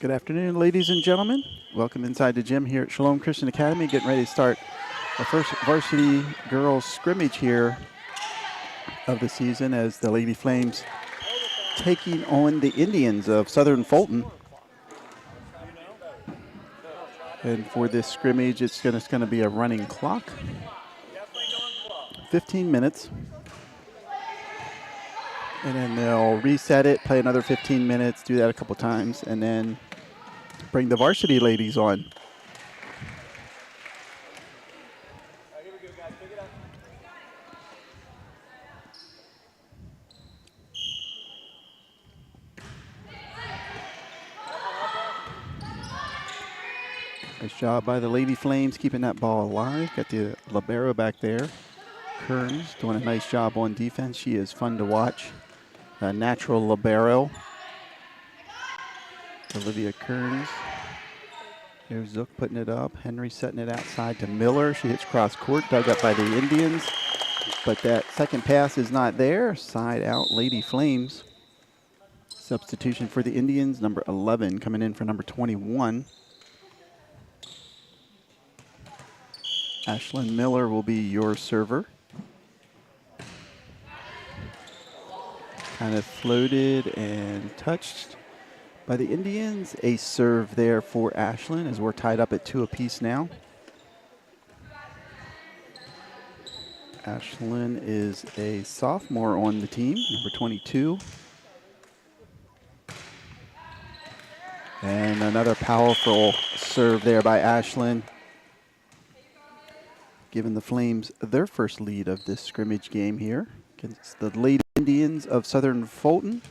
Good afternoon, ladies and gentlemen. Welcome inside the gym here at Shalom Christian Academy. Getting ready to start the first varsity girls scrimmage here of the season as the Lady Flames taking on the Indians of Southern Fulton. And for this scrimmage, it's going to be a running clock. 15 minutes. And then they'll reset it, play another 15 minutes, do that a couple times, and then bring the varsity ladies on. Nice job by the Lady Flames keeping that ball alive. Got the libero back there. Kearns doing a nice job on defense. She is fun to watch. A natural libero. Olivia Kearns. There's Zook putting it up. Henry setting it outside to Miller. She hits cross court, dug up by the Indians. But that second pass is not there. Side out, Lady Flames. Substitution for the Indians, number 11 coming in for number 21. Ashlyn Miller will be your server. Kind of floated and touched by the Indians. A serve there for Ashlyn as we're tied up at 2 apiece now. Ashlyn is a sophomore on the team, number 22. And another powerful serve there by Ashlyn, giving the Flames their first lead of this scrimmage game here against the Lady Indians of Southern Fulton.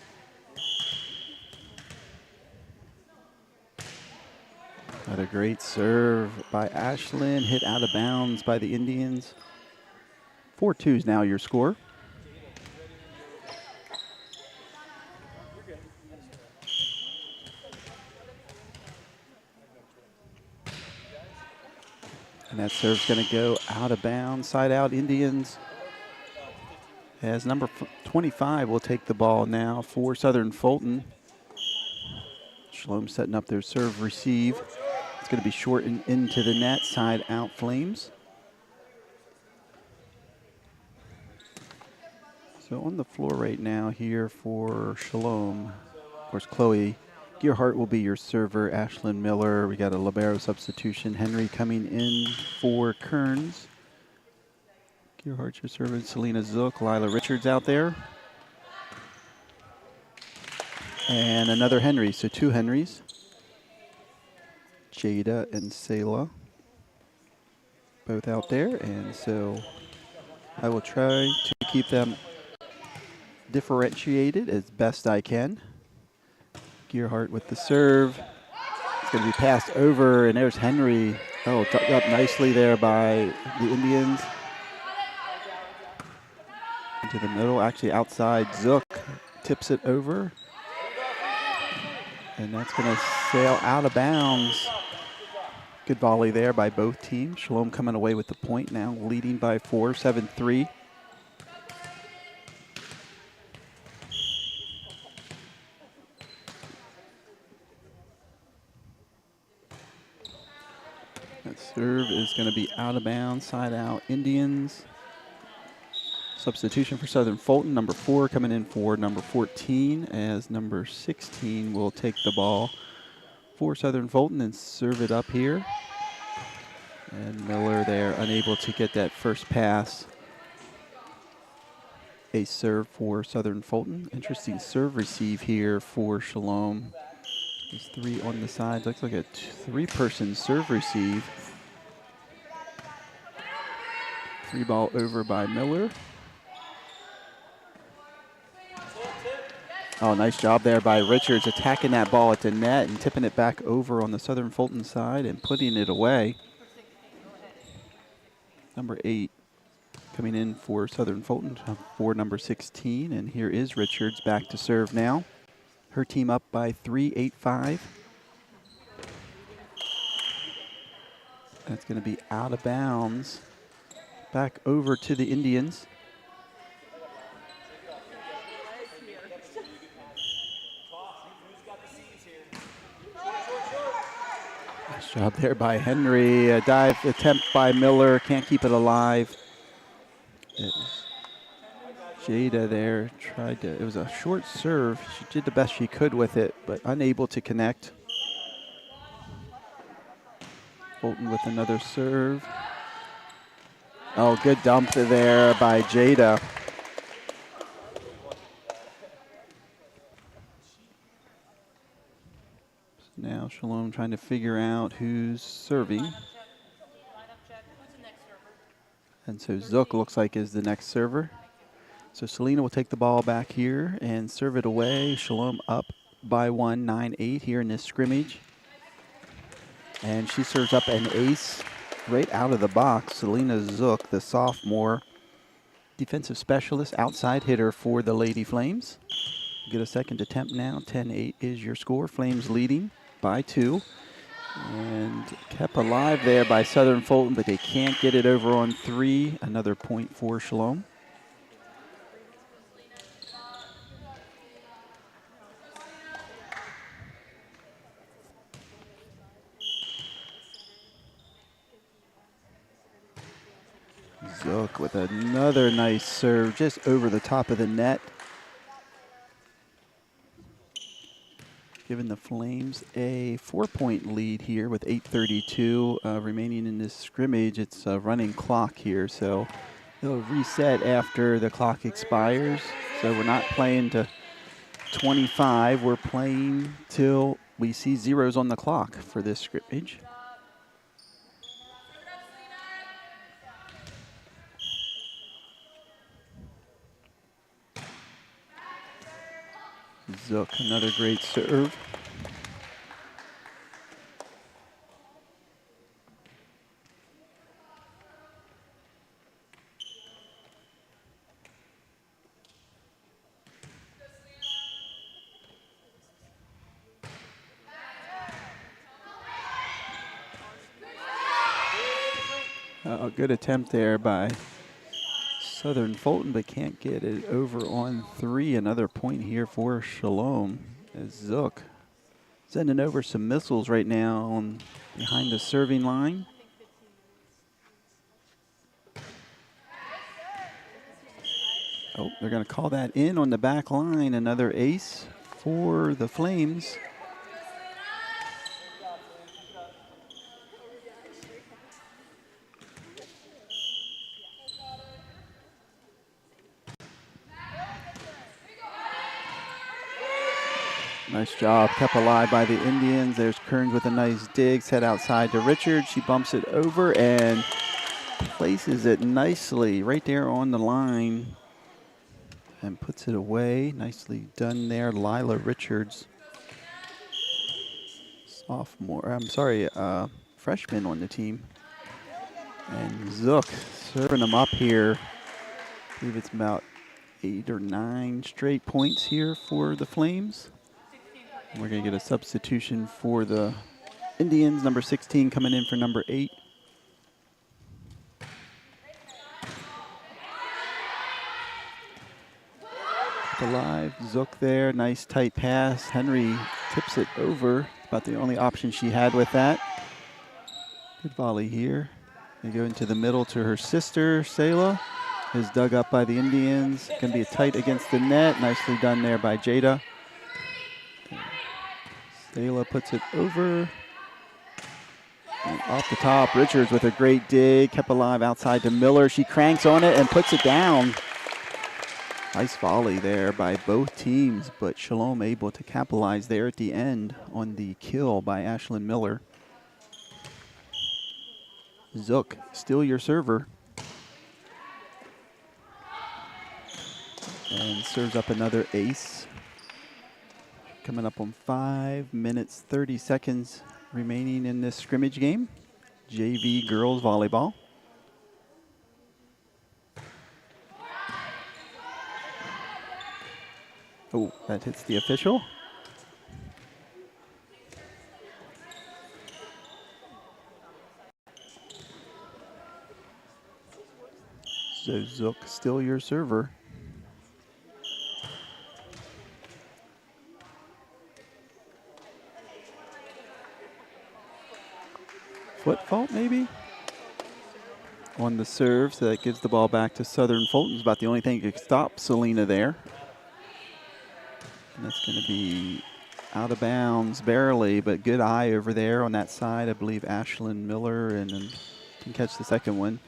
Another great serve by Ashlyn, hit out of bounds by the Indians. 4-2 is now your score. And that serve's going to go out of bounds, side out Indians. As number 25 will take the ball now for Southern Fulton. Shalom setting up their serve receive. It's going to be short and into the net, side out Flames. So on the floor right now here for Shalom, of course, Chloe Gearhart will be your server. Ashlyn Miller, we got a libero substitution. Henry coming in for Kearns. Gearhart's your server. Selena Zook, Lila Richards out there. And another Henry, so 2 Henrys. Jada and Selah, both out there. And so I will try to keep them differentiated as best I can. Gearhart with the serve. It's going to be passed over, and there's Henry. Oh, tucked up nicely there by the Indians. Into the middle, actually outside. Zook tips it over. And that's going to sail out of bounds. Good volley there by both teams. Shalom coming away with the point now, leading by 4, 7-3. That serve is going to be out of bounds, side out Indians. Substitution for Southern Fulton, number 4 coming in for number 14, as number 16 will take the ball for Southern Fulton and serve it up here. And Miller there, unable to get that first pass. A serve for Southern Fulton. Interesting serve receive here for Shalom. There's 3 on the side. Looks like a 3-person serve receive. 3 ball over by Miller. Oh, nice job there by Richards attacking that ball at the net and tipping it back over on the Southern Fulton side and putting it away. Number 8 coming in for Southern Fulton for number 16. And here is Richards back to serve now. Her team up by 3, 8-5. That's going to be out of bounds. Back over to the Indians. Nice job there by Henry. A dive attempt by Miller. Can't keep it alive. Jada there tried to, it was a short serve. She did the best she could with it, but unable to connect. Fulton with another serve. Oh, good dump there by Jada. Now Shalom trying to figure out who's serving. And so Zook looks like is the next server. So Selena will take the ball back here and serve it away. Shalom up by 1, 9-8 here in this scrimmage. And she serves up an ace right out of the box. Selena Zook, the sophomore defensive specialist, outside hitter for the Lady Flames. Get a second attempt now. 10-8 is your score. Flames leading by 2. And kept alive there by Southern Fulton, but they can't get it over on 3. Another point for Shalom. Zook with another nice serve just over the top of the net. Giving the Flames a 4-point lead here with 8:32 remaining in this scrimmage. It's a running clock here, so it'll reset after the clock expires. So we're not playing to 25. We're playing till we see zeros on the clock for this scrimmage. Zook, another great serve. A good attempt there by Southern Fulton, but can't get it over on 3. Another point here for Shalom as Zook sending over some missiles right now on behind the serving line. Oh, they're going to call that in on the back line. Another ace for the Flames. Nice job, kept alive by the Indians. There's Kearns with a nice dig, set outside to Richard. She bumps it over and places it nicely right there on the line and puts it away. Nicely done there, Lila Richards. Freshman on the team. And Zook serving them up here. I believe it's about 8 or 9 straight points here for the Flames. We're going to get a substitution for the Indians. Number 16 coming in for number 8. Alive, Zook there, nice tight pass. Henry tips it over. About the only option she had with that. Good volley here. They go into the middle to her sister, Selah. Is dug up by the Indians. Going to be tight against the net. Nicely done there by Jada. Selah puts it over. And off the top, Richards with a great dig. Kept alive outside to Miller. She cranks on it and puts it down. Nice volley there by both teams, but Shalom able to capitalize there at the end on the kill by Ashlyn Miller. Zook, still your server. And serves up another ace. Coming up on 5 minutes, 30 seconds remaining in this scrimmage game. JV girls volleyball. Oh, that hits the official. So Zook, still your server. foot fault maybe on the serve, so that gives the ball back to Southern Fulton. It's about the only thing that could stop Selena there. And that's going to be out of bounds barely, but good eye over there on that side. I believe Ashlyn Miller and then can catch the second one.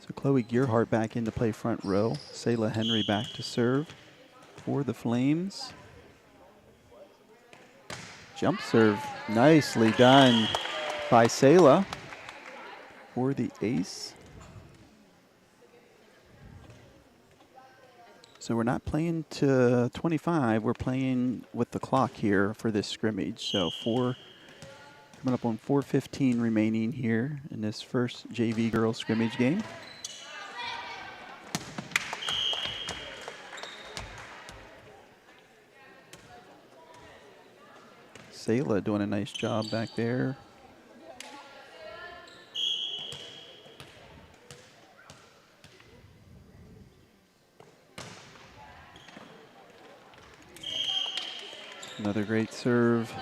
So Chloe Gearhart back in to play front row. Sayla Henry back to serve for the Flames. Jump serve, nicely done by Sayla for the ace. So we're not playing to 25, we're playing with the clock here for this scrimmage. So coming up on 4:15 remaining here in this first JV girls scrimmage game. Sayla doing a nice job back there. Another great serve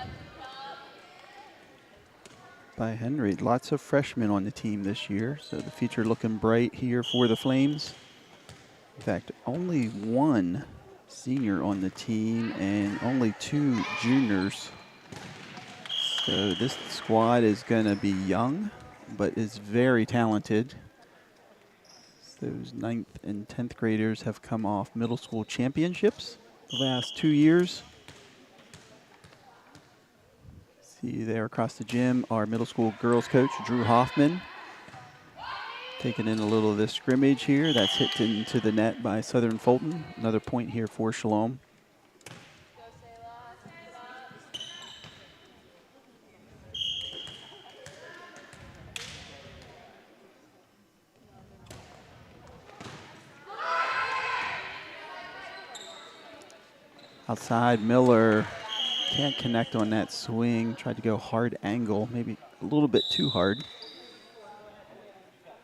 by Henry. Lots of freshmen on the team this year, so the future looking bright here for the Flames. In fact, only one senior on the team and only 2 juniors. So this squad is going to be young, but is very talented. Those 9th and 10th graders have come off middle school championships the last 2 years. See there across the gym, our middle school girls coach, Drew Hoffman, taking in a little of this scrimmage here. That's hit into the net by Southern Fulton. Another point here for Shalom. Outside, Miller can't connect on that swing. Tried to go hard angle, maybe a little bit too hard.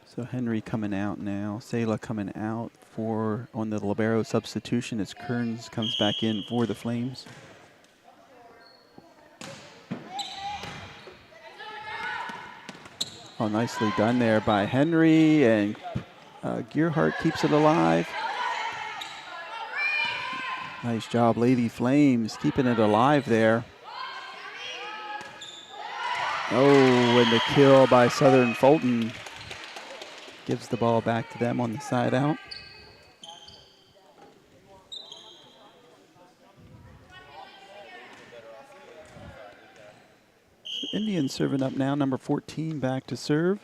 So Henry coming out now. Sayla coming out on the libero substitution as Kearns comes back in for the Flames. Oh, nicely done there by Henry, and Gearhart keeps it alive. Nice job, Lady Flames, keeping it alive there. Oh, and the kill by Southern Fulton gives the ball back to them on the side out. So Indians serving up now, number 14 back to serve.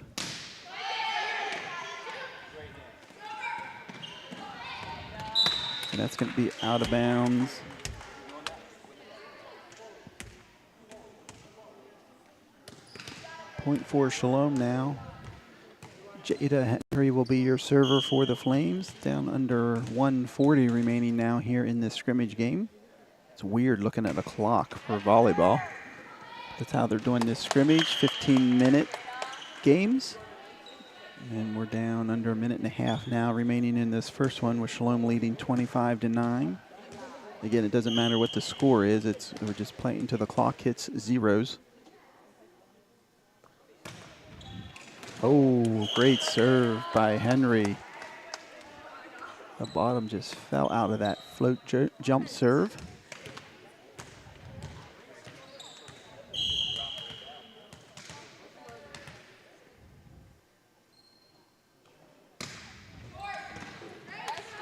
And that's going to be out of bounds. Point for Shalom now. Jada Henry will be your server for the Flames. Down under 1:40 remaining now here in this scrimmage game. It's weird looking at the clock for volleyball. That's how they're doing this scrimmage, 15-minute games. And we're down under a minute and a half now remaining in this first one, with Shalom leading 25-9. Again, it doesn't matter what the score is. We're just playing until the clock hits zeros. Oh, great serve by Henry. The bottom just fell out of that float jump serve.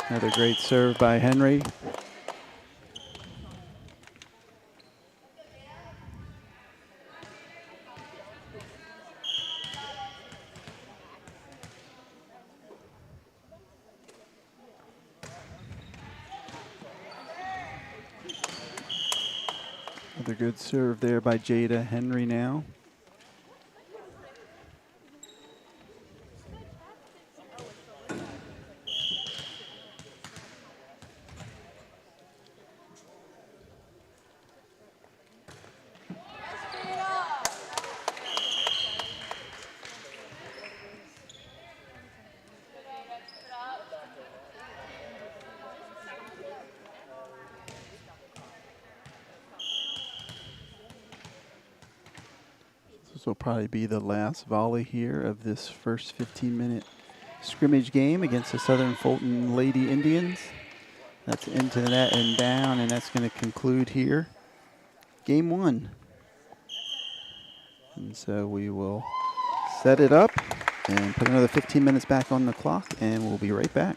Another great serve by Henry. Another good serve there by Jada Henry now. This will probably be the last volley here of this first 15-minute scrimmage game against the Southern Fulton Lady Indians. That's into the net and down, and that's going to conclude here game one. And so we will set it up and put another 15 minutes back on the clock, and we'll be right back.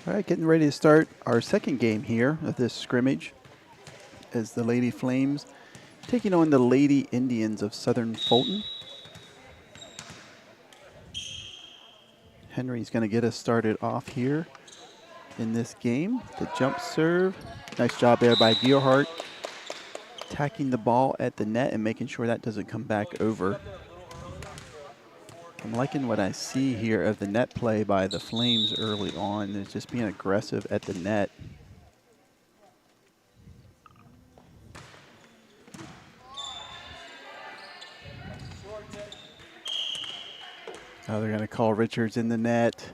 All right, getting ready to start our second game here of this scrimmage as the Lady Flames taking on the Lady Indians of Southern Fulton. Henry's going to get us started off here in this game. The jump serve. Nice job there by Gearhart, attacking the ball at the net and making sure that doesn't come back over. I'm liking what I see here of the net play by the Flames early on. It's just being aggressive at the net. Oh, they're going to call Richards in the net.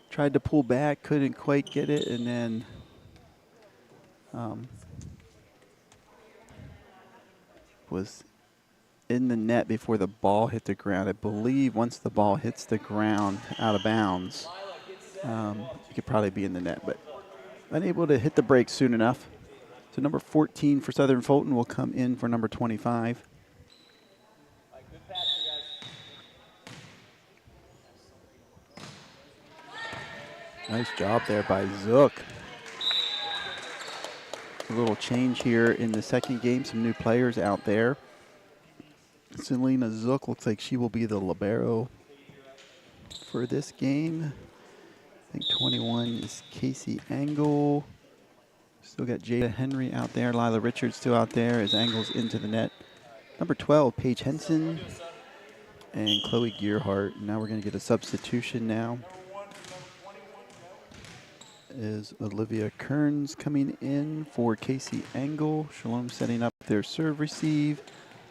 Tried to pull back, couldn't quite get it, and then was in the net before the ball hit the ground. I believe once the ball hits the ground out of bounds, it could probably be in the net, but unable to hit the break soon enough. So number 14 for Southern Fulton will come in for number 25. Nice job there by Zook. A little change here in the second game. Some new players out there. Selena Zook looks like she will be the libero for this game. I think 21 is Casey Angle. Still got Jada Henry out there. Lila Richards still out there as Angle's into the net. Number 12, Paige Henson and Chloe Gearhart. Now we're going to get a substitution now. Is Olivia Kearns coming in for Casey Angle. Shalom setting up their serve receive.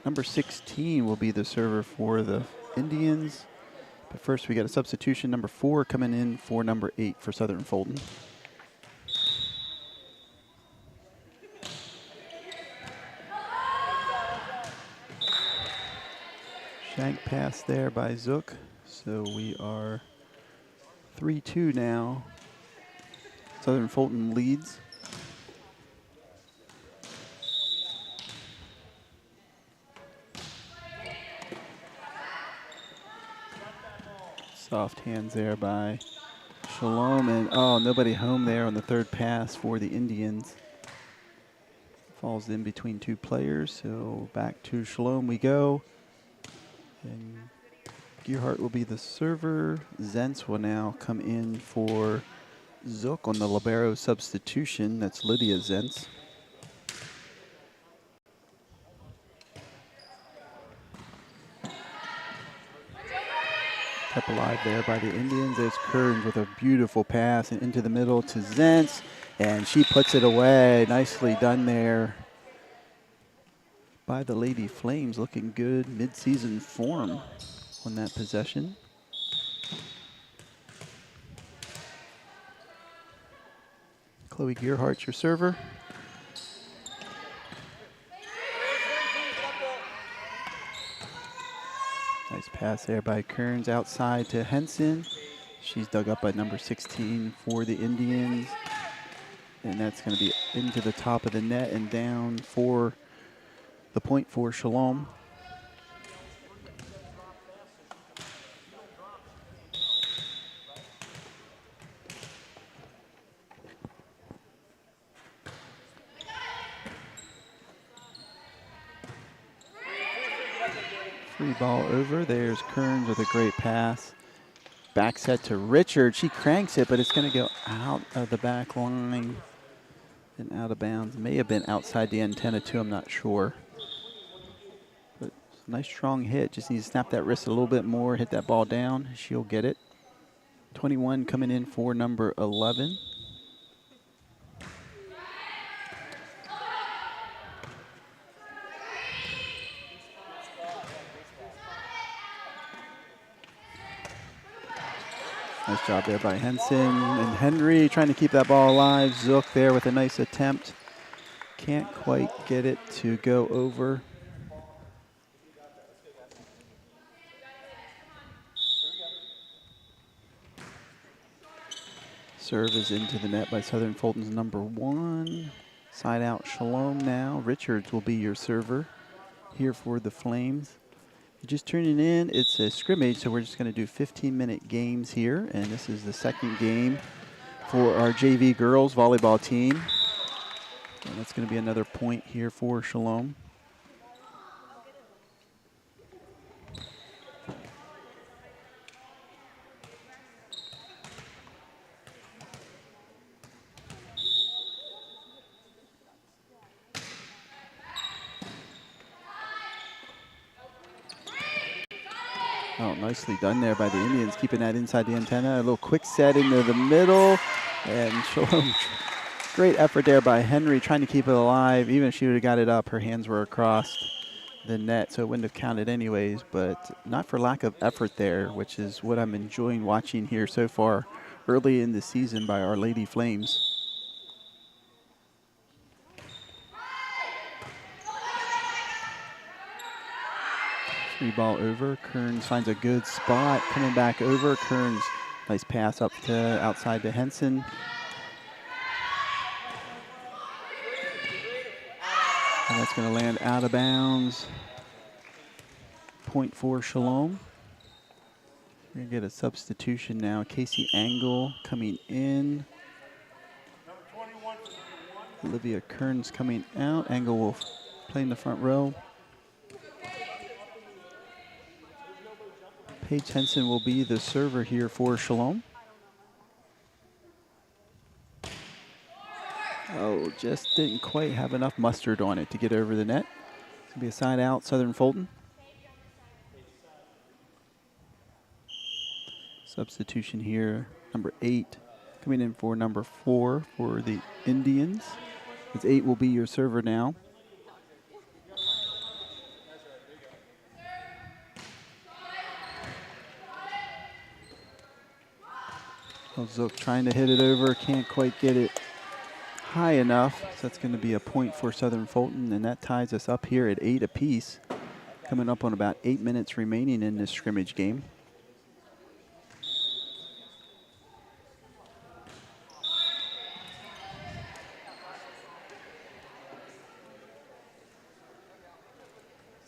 Number 16 will be the server for the Indians. But first we got a substitution. Number 4 coming in for number 8 for Southern Fulton. Shank pass there by Zook. So we are 3-2 now. Southern Fulton leads. Soft hands there by Shalom, and oh, nobody home there on the third pass for the Indians. Falls in between two players, so back to Shalom we go. And Gearhart will be the server. Zentz will now come in for Zook on the libero substitution. That's Lydia Zentz. Kept alive there by the Indians. There's Kearns with a beautiful pass and into the middle to Zentz, and she puts it away. Nicely done there by the Lady Flames. Looking good mid-season form on that possession. Chloe Gearhart's your server. Nice pass there by Kearns outside to Henson. She's dug up by number 16 for the Indians. And that's going to be into the top of the net and down for the point for Shalom. Free ball over. There's Kearns with a great pass. Back set to Richard. She cranks it, but it's going to go out of the back line and out of bounds. May have been outside the antenna too, I'm not sure. But nice strong hit. Just needs to snap that wrist a little bit more, hit that ball down. She'll get it. 21 coming in for number 11. Nice job there by Henson and Henry trying to keep that ball alive. Zook there with a nice attempt. Can't quite get it to go over. Serve is into the net by Southern Fulton's number 1. Side out Shalom now. Richards will be your server here for the Flames. You're just tuning in, it's a scrimmage, so we're just going to do 15-minute games here, and this is the second game for our JV girls volleyball team. And that's going to be another point here for Shalom. Oh, nicely done there by the Indians, keeping that inside the antenna. A little quick set into the middle. And Shalom, great effort there by Henry, trying to keep it alive. Even if she would have got it up, her hands were across. the net, so it wouldn't have counted anyways, but not for lack of effort there, which is what I'm enjoying watching here so far early in the season by our Lady Flames. Free ball over. Kearns finds a good spot. Coming back over. Kearns, nice pass up to outside to Henson. And that's going to land out of bounds. Point for Shalom. We're going to get a substitution now. Casey Angle coming in. Olivia Kearns coming out. Angle will play in the front row. Paige Henson will be the server here for Shalom. Oh, just didn't quite have enough mustard on it to get over the net. It's going to be a side out, Southern Fulton. Substitution here, number 8 coming in for number 4 for the Indians. As 8 will be your server now. Zook trying to hit it over, can't quite get it high enough. So that's going to be a point for Southern Fulton, and that ties us up here at 8 apiece. Coming up on about 8 minutes remaining in this scrimmage game.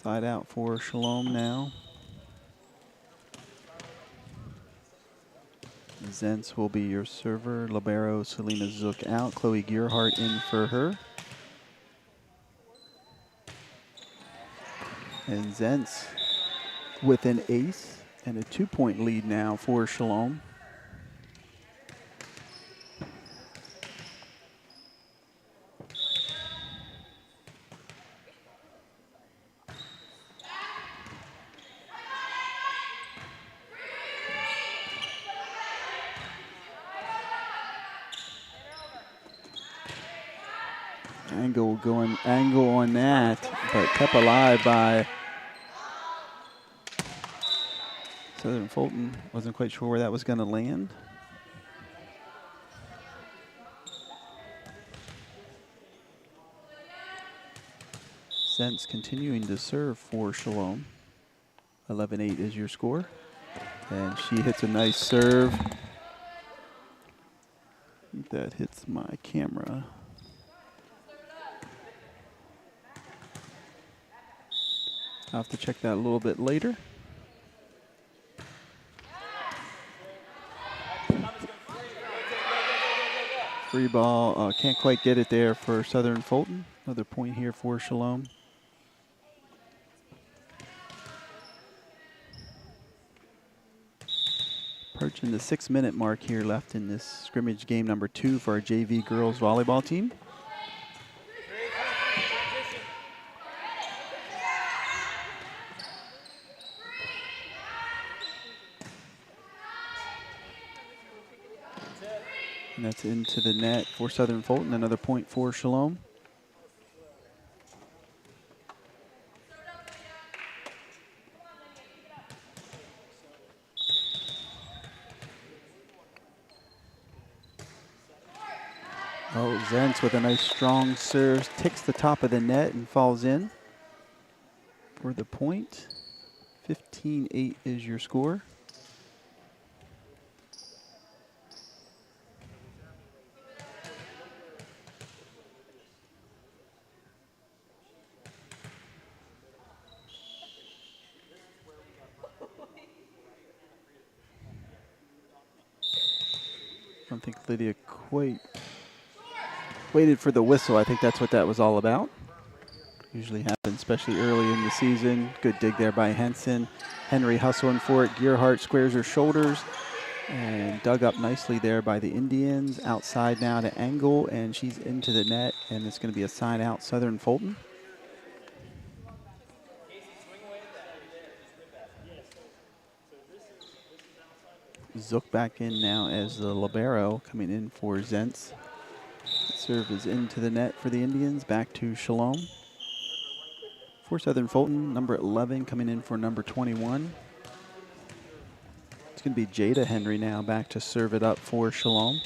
Side out for Shalom now. Zentz will be your server. Libero, Selena Zook out. Chloe Gearhart in for her. And Zentz with an ace and a 2-point lead now for Shalom. Angle on that, but kept alive by Southern Fulton. Wasn't quite sure where that was going to land. Zentz continuing to serve for Shalom. 11-8 is your score. And she hits a nice serve. I think that hits my camera. I'll have to check that a little bit later. Free ball, can't quite get it there for Southern Fulton. Another point here for Shalom. Approaching the 6-minute mark here left in this scrimmage game number 2 for our JV girls volleyball team. And that's into the net for Southern Fulton. Another point for Shalom. Oh, Zentz with a nice strong serve, ticks the top of the net and falls in for the point. 15-8 is your score. I don't think Lydia quite waited for the whistle. I think that's what that was all about. Usually happens, especially early in the season. Good dig there by Henson. Henry hustling for it. Gearhart squares her shoulders and dug up nicely there by the Indians. Outside now to Angle, and she's into the net, and it's going to be a side out Southern Fulton. Zook back in now as the libero, coming in for Zentz. Serve is into the net for the Indians. Back to Shalom. For Southern Fulton, number 11 coming in for number 21. It's going to be Jada Henry now back to serve it up for Shalom.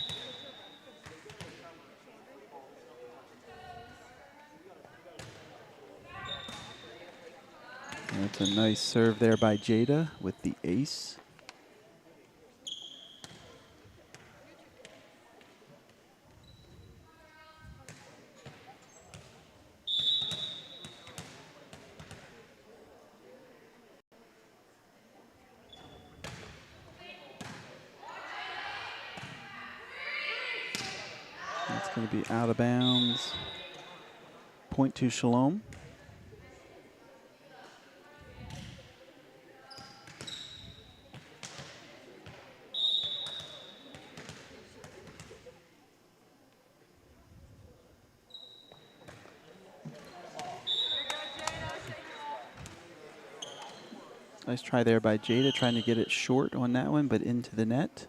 That's a nice serve there by Jada with the ace. That's going to be out of bounds. Point to Shalom. Nice try there by Jada, trying to get it short on that one, but into the net.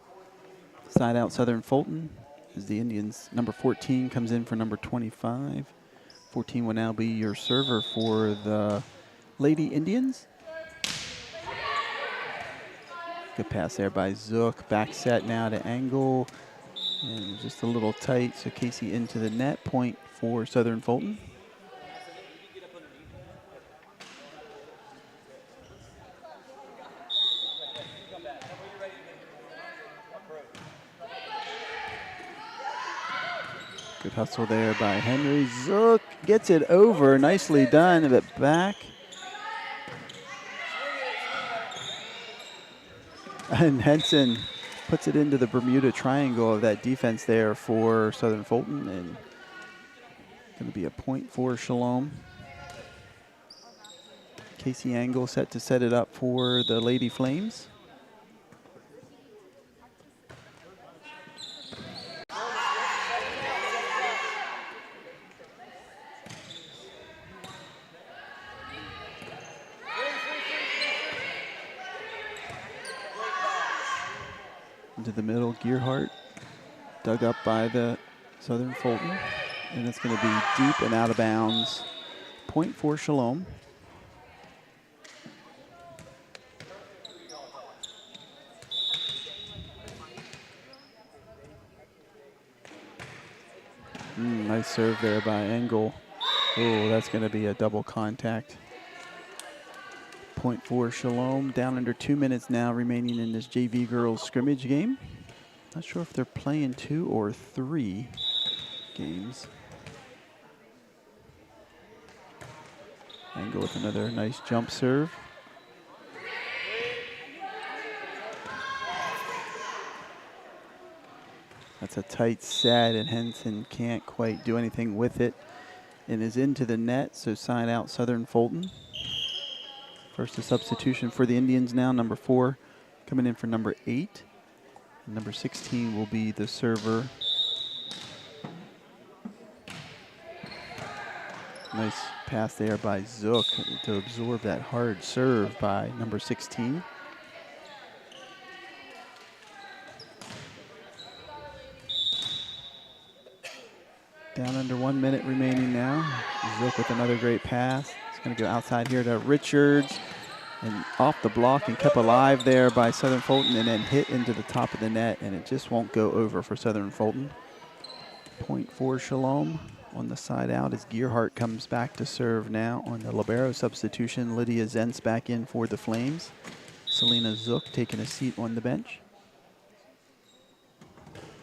Side out Southern Fulton as the Indians. Number 14 comes in for number 25. 14 will now be your server for the Lady Indians. Good pass there by Zook. Back set now to Angle. And just a little tight, so Casey into the net. Point for Southern Fulton. Good hustle there by Henry. Zook gets it over. Nicely done, but back. And Henson puts it into the Bermuda Triangle of that defense there for Southern Fulton. And going to be a point for Shalom. Casey Angle set to set it up for the Lady Flames. Into the middle, Gearhart, dug up by the Southern Fulton, and it's going to be deep and out of bounds. Point for Shalom. Nice serve there by Engel. Oh, that's going to be a double contact. Point for Shalom. Down under 2 minutes now remaining in this JV girls scrimmage game. Not sure if they're playing 2 or 3 games. Engel with another nice jump serve. That's a tight set, and Henson can't quite do anything with it. And is into the net, so side out Southern Fulton. First a substitution for the Indians now, number 4 coming in for number 8. And number 16 will be the server. Nice pass there by Zook to absorb that hard serve by number 16. Down under 1 minute remaining now. Zook with another great pass. It's going to go outside here to Richards. And off the block and kept alive there by Southern Fulton, and then hit into the top of the net, and it just won't go over for Southern Fulton. Point for Shalom. On the side out as Gearhart comes back to serve now on the libero substitution. Lydia Zentz back in for the Flames. Selena Zook taking a seat on the bench.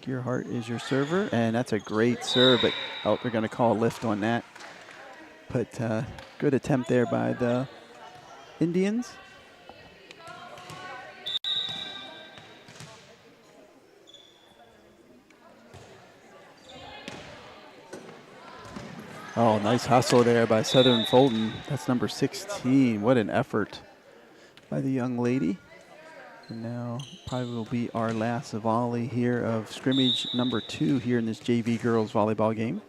Gearhart is your server, and that's a great serve, but oh, they're going to call a lift on that. But good attempt there by the Indians. Oh, nice hustle there by Southern Fulton. That's number 16. What an effort by the young lady. And now probably will be our last volley here of scrimmage number 2 here in this JV girls volleyball game.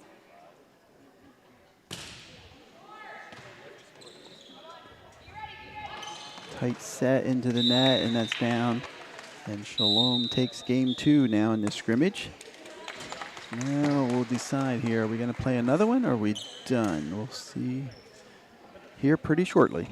Tight set into the net, and that's down. And Shalom takes game 2 now in this scrimmage. Now we'll decide here, are we going to play another one or are we done? We'll see here pretty shortly.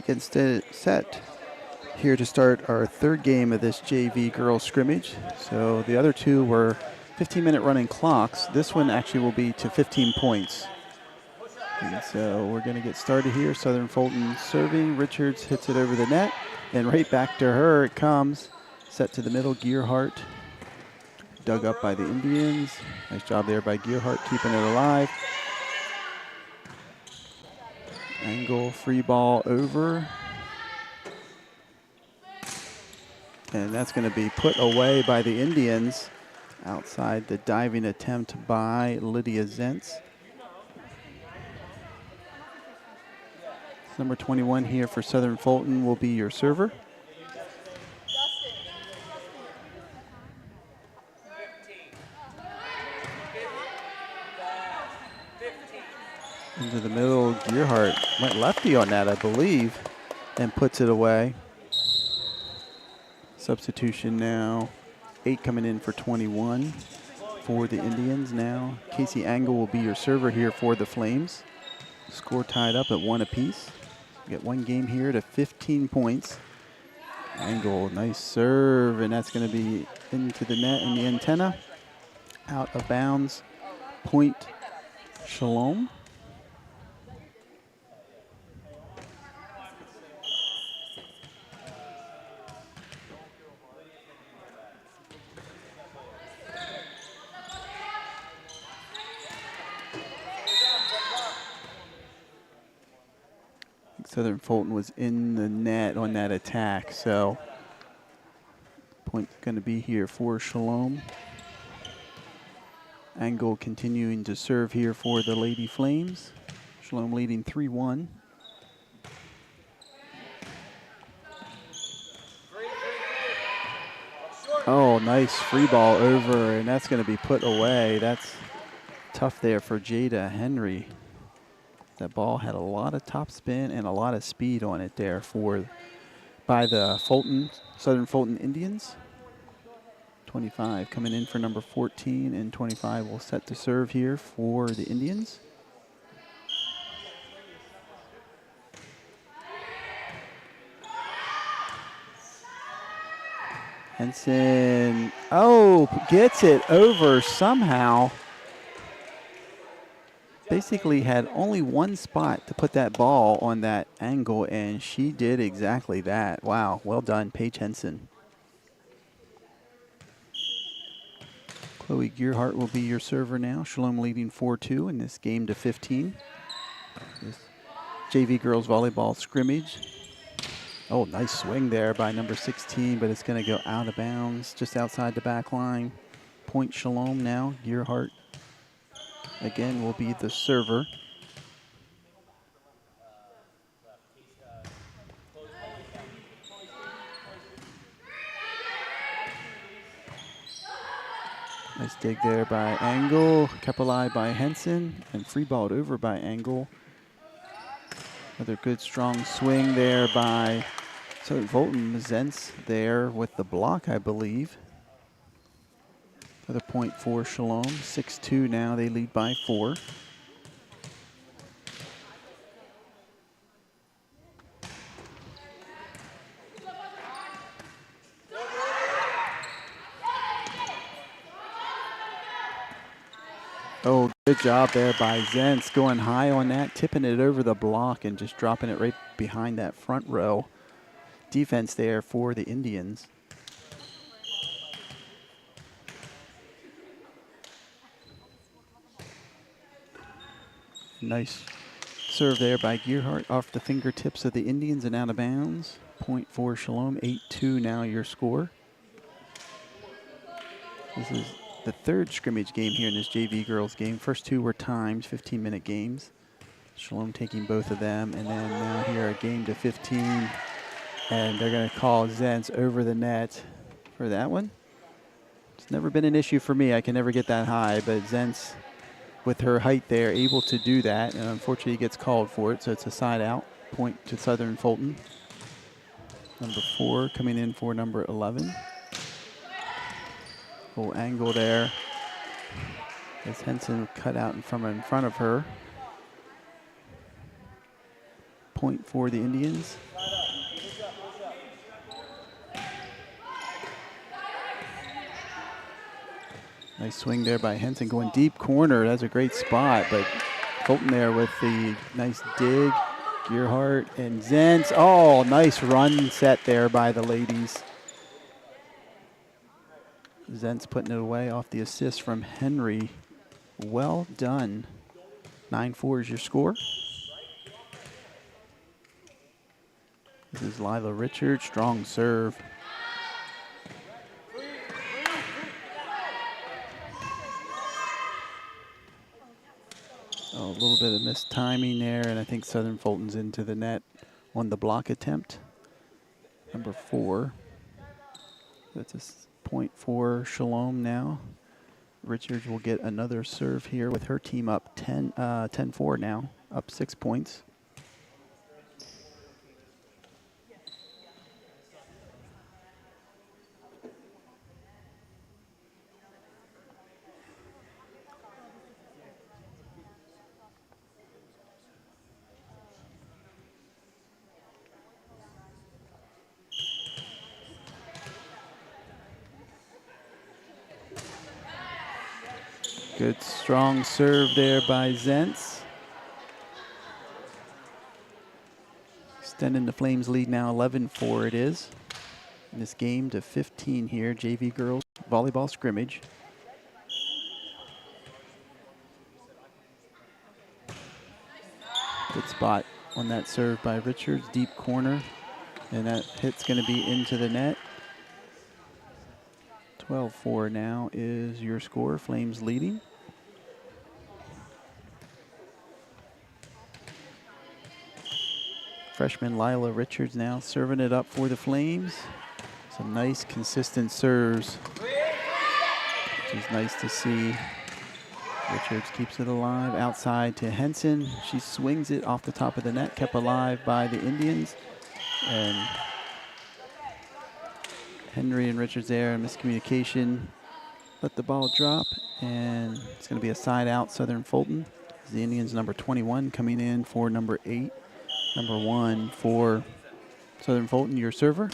Getting set here to start our third game of this JV girls scrimmage. So the other two were 15-minute running clocks. This one actually will be to 15 points. And so we're going to get started here. Southern Fulton serving. Richards hits it over the net. And right back to her it comes. Set to the middle, Gearhart. Dug up by the Indians. Nice job there by Gearhart, keeping it alive. Angle, free ball over. And that's going to be put away by the Indians outside the diving attempt by Lydia Zentz. Number 21 here for Southern Fulton will be your server. into the middle. Gearhart went lefty on that, I believe, and puts it away. Substitution now. 8 coming in for 21 for the Indians now. Casey Angle will be your server here for the Flames. Score tied up at 1 apiece. We get one game here to 15 points. Angle, nice serve, and that's going to be into the net and the antenna. Out of bounds. Point Shalom. Southern Fulton was in the net on that attack, so point's going to be here for Shalom. Angle continuing to serve here for the Lady Flames. Shalom leading 3-1. Oh, nice free ball over, and that's going to be put away. That's tough there for Jada Henry. That ball had a lot of top spin and a lot of speed on it there by the Southern Fulton Indians. 25 coming in for number 14, and 25 will set to serve here for the Indians. Henson, gets it over somehow. Basically had only one spot to put that ball on that angle, and she did exactly that. Wow, well done, Paige Henson. Chloe Gearhart will be your server now. Shalom leading 4-2 in this game to 15. This JV girls volleyball scrimmage. Oh, nice swing there by number 16, but it's going to go out of bounds just outside the back line. Point Shalom now. Gearhart again will be the server. Nice dig there by Angle, kept alive by Henson, and free balled over by Angle. Another good strong swing there by Southern Fulton. Zentz there with the block, I believe. Another point for Shalom. 6-2 now, they lead by 4. Oh, good job there by Zentz, going high on that, tipping it over the block and just dropping it right behind that front row. Defense there for the Indians. Nice serve there by Gearhart off the fingertips of the Indians and out of bounds. Point for Shalom, 8-2 now your score. This is the third scrimmage game here in this JV girls game. First 2 were timed, 15-minute games. Shalom taking both of them, and then now here a game to 15, and they're going to call Zentz over the net for that one. It's never been an issue for me. I can never get that high, but Zentz, with her height there, able to do that, and unfortunately gets called for it, so it's a side out. Point to Southern Fulton. Number 4 coming in for number 11. Full angle there as Henson cut out in front of her. Point for the Indians. Nice swing there by Henson, going deep corner. That's a great spot, but Fulton there with the nice dig. Gearhart and Zentz. Oh, nice run set there by the ladies. Zentz putting it away off the assist from Henry. Well done. 9-4 is your score. This is Lila Richards, strong serve. Oh, a little bit of missed timing there, and I think Southern Fulton's into the net on the block attempt. Number 4. That's a point for Shalom now. Richards will get another serve here with her team up 10-4 now. up 6 points. Good strong serve there by Zentz. Extending the Flames lead now 11-4 it is. In this game to 15 here, JV girls volleyball scrimmage. Good spot on that serve by Richards, deep corner. And that hit's gonna be into the net. 12-4 now is your score, Flames leading. Freshman Lila Richards now serving it up for the Flames. Some nice consistent serves, which is nice to see. Richards keeps it alive outside to Henson. She swings it off the top of the net, kept alive by the Indians. And Henry and Richards there, miscommunication. Let the ball drop, and it's going to be a side out Southern Fulton. The Indians number 21 coming in for number 8. Number 1 for Southern Fulton, your server.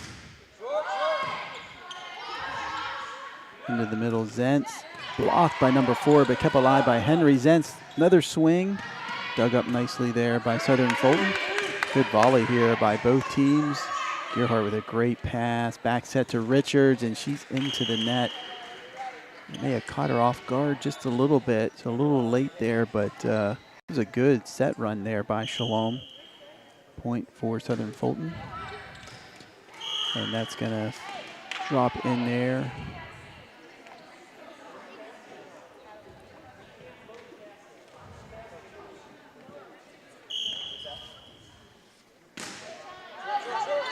Into the middle, Zentz. Blocked by number 4, but kept alive by Henry. Zentz, another swing. Dug up nicely there by Southern Fulton. Good volley here by both teams. Gearhart with a great pass. Back set to Richards, and she's into the net. It may have caught her off guard just a little bit, so a little late there, but it was a good set run there by Shalom. Point for Southern Fulton. And that's going to drop in there.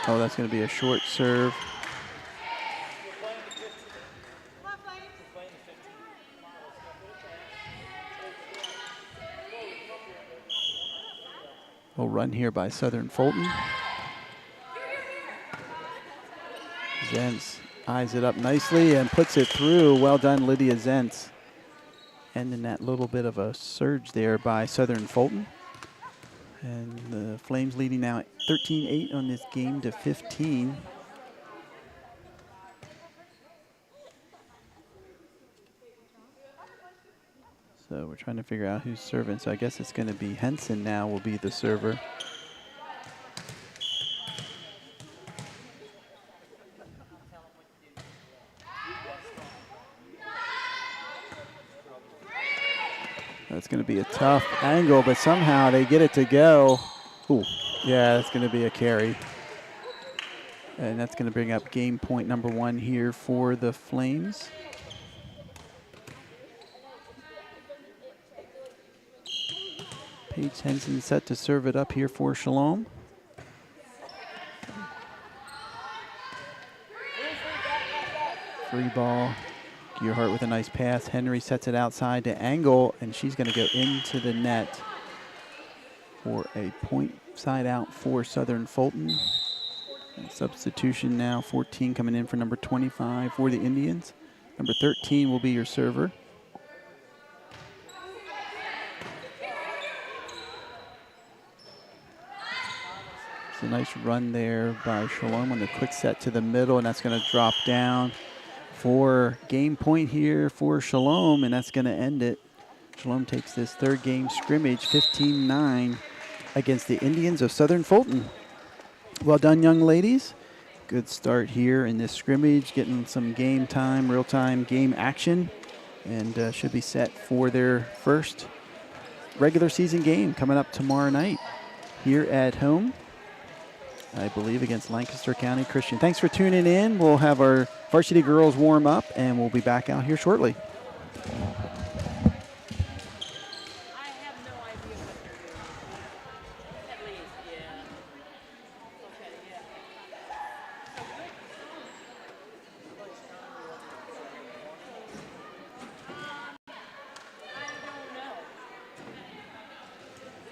Oh, that's going to be a short serve. A run here by Southern Fulton. Zentz eyes it up nicely and puts it through. Well done, Lydia Zentz. Ending that little bit of a surge there by Southern Fulton. And the Flames leading now 13-8 on this game to 15. So we're trying to figure out who's serving. So I guess it's going to be Henson now will be the server. That's going to be a tough angle, but somehow they get it to go. Ooh, yeah, that's going to be a carry. And that's going to bring up game point number 1 here for the Flames. Paige Henson set to serve it up here for Shalom. Free ball. Gearhart with a nice pass. Henry sets it outside to Angle, and she's going to go into the net for a point side out for Southern Fulton. And substitution now, 14 coming in for number 25 for the Indians. Number 13 will be your server. It's a nice run there by Shalom on the quick set to the middle, and that's going to drop down for game point here for Shalom, and that's going to end it. Shalom takes this third game scrimmage 15-9 against the Indians of Southern Fulton. Well done, young ladies. Good start here in this scrimmage, getting some game time, real-time game action, and should be set for their first regular season game coming up tomorrow night here at home, I believe, against Lancaster County Christian. Thanks for tuning in. We'll have our varsity girls warm up, and we'll be back out here shortly.